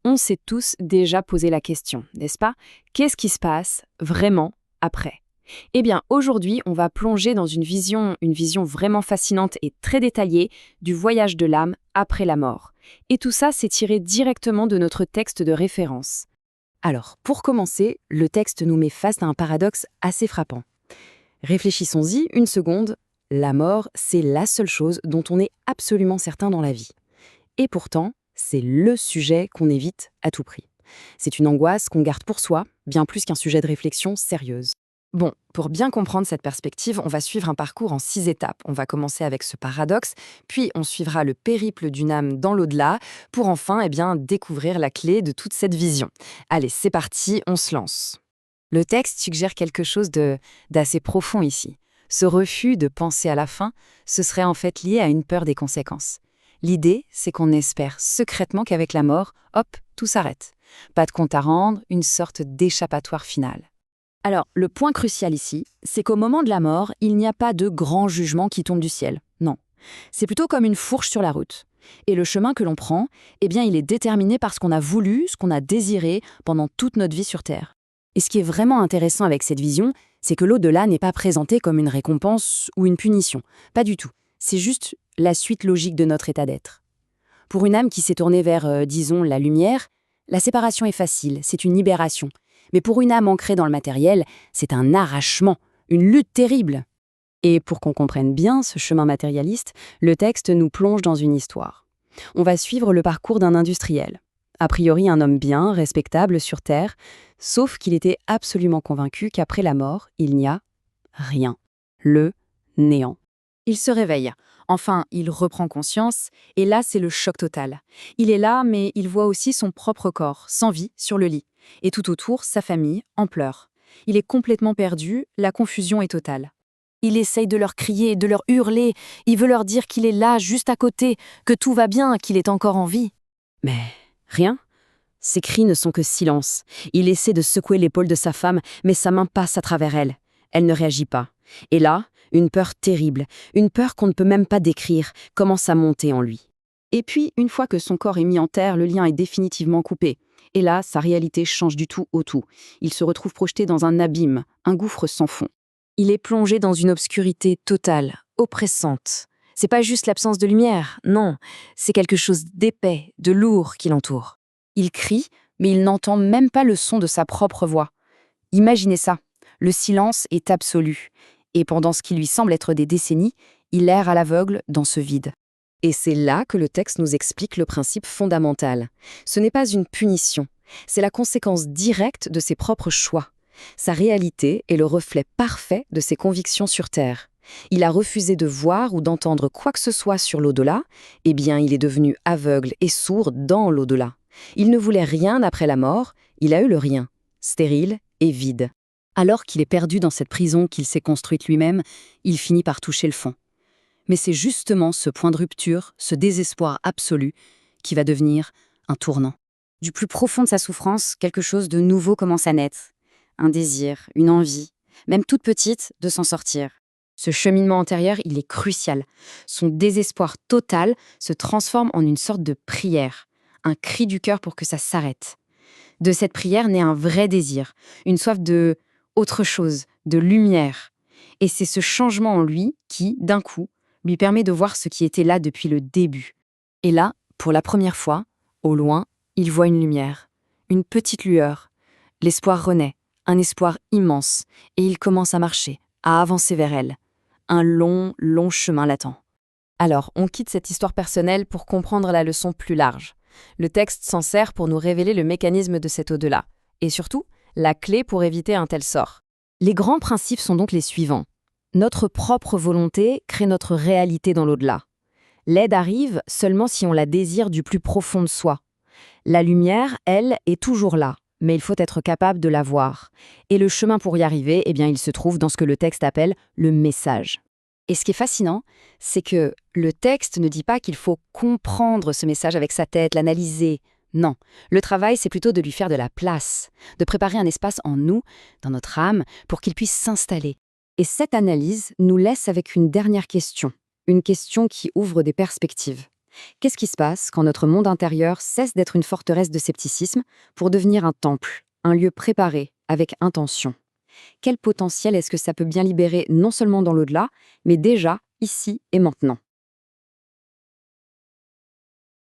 On s'est tous déjà posé la question, n'est-ce pas? Qu'est-ce qui se passe vraiment après? Eh bien, aujourd'hui, on va plonger dans une vision vraiment fascinante et très détaillée du voyage de l'âme après la mort. Et tout ça, c'est tiré directement de notre texte de référence. Alors, pour commencer, le texte nous met face à un paradoxe assez frappant. Réfléchissons-y une seconde. La mort, c'est la seule chose dont on est absolument certain dans la vie. Et pourtant, c'est le sujet qu'on évite à tout prix. C'est une angoisse qu'on garde pour soi, bien plus qu'un sujet de réflexion sérieuse. Bon, pour bien comprendre cette perspective, on va suivre un parcours en 6 étapes. On va commencer avec ce paradoxe, puis on suivra le périple d'une âme dans l'au-delà, pour enfin découvrir la clé de toute cette vision. Allez, c'est parti, on se lance. Le texte suggère quelque chose d'assez profond ici. Ce refus de penser à la fin, ce serait en fait lié à une peur des conséquences. L'idée, c'est qu'on espère secrètement qu'avec la mort, hop, tout s'arrête. Pas de compte à rendre, une sorte d'échappatoire final. Alors, le point crucial ici, c'est qu'au moment de la mort, il n'y a pas de grand jugement qui tombe du ciel. Non. C'est plutôt comme une fourche sur la route. Et le chemin que l'on prend, il est déterminé par ce qu'on a voulu, ce qu'on a désiré pendant toute notre vie sur Terre. Et ce qui est vraiment intéressant avec cette vision, c'est que l'au-delà n'est pas présenté comme une récompense ou une punition. Pas du tout. C'est juste la suite logique de notre état d'être. Pour une âme qui s'est tournée vers, disons, la lumière, la séparation est facile, c'est une libération. Mais pour une âme ancrée dans le matériel, c'est un arrachement, une lutte terrible. Et pour qu'on comprenne bien ce chemin matérialiste, le texte nous plonge dans une histoire. On va suivre le parcours d'un industriel. A priori un homme bien, respectable sur Terre, sauf qu'il était absolument convaincu qu'après la mort, il n'y a rien. Le néant. Il se réveille. Enfin, il reprend conscience, et là, c'est le choc total. Il est là, mais il voit aussi son propre corps, sans vie, sur le lit. Et tout autour, sa famille, en pleurs. Il est complètement perdu, la confusion est totale. Il essaye de leur crier, de leur hurler, il veut leur dire qu'il est là, juste à côté, que tout va bien, qu'il est encore en vie. Mais rien. Ses cris ne sont que silence. Il essaie de secouer l'épaule de sa femme, mais sa main passe à travers elle. Elle ne réagit pas. Et là, une peur terrible, une peur qu'on ne peut même pas décrire, commence à monter en lui. Et puis, une fois que son corps est mis en terre, le lien est définitivement coupé. Et là, sa réalité change du tout au tout. Il se retrouve projeté dans un abîme, un gouffre sans fond. Il est plongé dans une obscurité totale, oppressante. C'est pas juste l'absence de lumière, non, c'est quelque chose d'épais, de lourd qui l'entoure. Il crie, mais il n'entend même pas le son de sa propre voix. Imaginez ça, le silence est absolu. Et pendant ce qui lui semble être des décennies, il erre à l'aveugle dans ce vide. Et c'est là que le texte nous explique le principe fondamental. Ce n'est pas une punition, c'est la conséquence directe de ses propres choix. Sa réalité est le reflet parfait de ses convictions sur Terre. Il a refusé de voir ou d'entendre quoi que ce soit sur l'au-delà, il est devenu aveugle et sourd dans l'au-delà. Il ne voulait rien après la mort, il a eu le rien, stérile et vide. Alors qu'il est perdu dans cette prison qu'il s'est construite lui-même, il finit par toucher le fond. Mais c'est justement ce point de rupture, ce désespoir absolu, qui va devenir un tournant. Du plus profond de sa souffrance, quelque chose de nouveau commence à naître. Un désir, une envie, même toute petite, de s'en sortir. Ce cheminement antérieur, il est crucial. Son désespoir total se transforme en une sorte de prière, un cri du cœur pour que ça s'arrête. De cette prière naît un vrai désir, une soif de autre chose, de lumière. Et c'est ce changement en lui qui, d'un coup, lui permet de voir ce qui était là depuis le début. Et là, pour la première fois, au loin, il voit une lumière, une petite lueur. L'espoir renaît, un espoir immense, et il commence à marcher, à avancer vers elle. Un long, long chemin l'attend. Alors, on quitte cette histoire personnelle pour comprendre la leçon plus large. Le texte s'en sert pour nous révéler le mécanisme de cet au-delà, et surtout, la clé pour éviter un tel sort. Les grands principes sont donc les suivants. Notre propre volonté crée notre réalité dans l'au-delà. L'aide arrive seulement si on la désire du plus profond de soi. La lumière, elle, est toujours là, mais il faut être capable de la voir. Et le chemin pour y arriver, il se trouve dans ce que le texte appelle le message. Et ce qui est fascinant, c'est que le texte ne dit pas qu'il faut comprendre ce message avec sa tête, l'analyser. Non, le travail, c'est plutôt de lui faire de la place, de préparer un espace en nous, dans notre âme, pour qu'il puisse s'installer. Et cette analyse nous laisse avec une dernière question, une question qui ouvre des perspectives. Qu'est-ce qui se passe quand notre monde intérieur cesse d'être une forteresse de scepticisme pour devenir un temple, un lieu préparé, avec intention? Quel potentiel est-ce que ça peut bien libérer non seulement dans l'au-delà, mais déjà, ici et maintenant?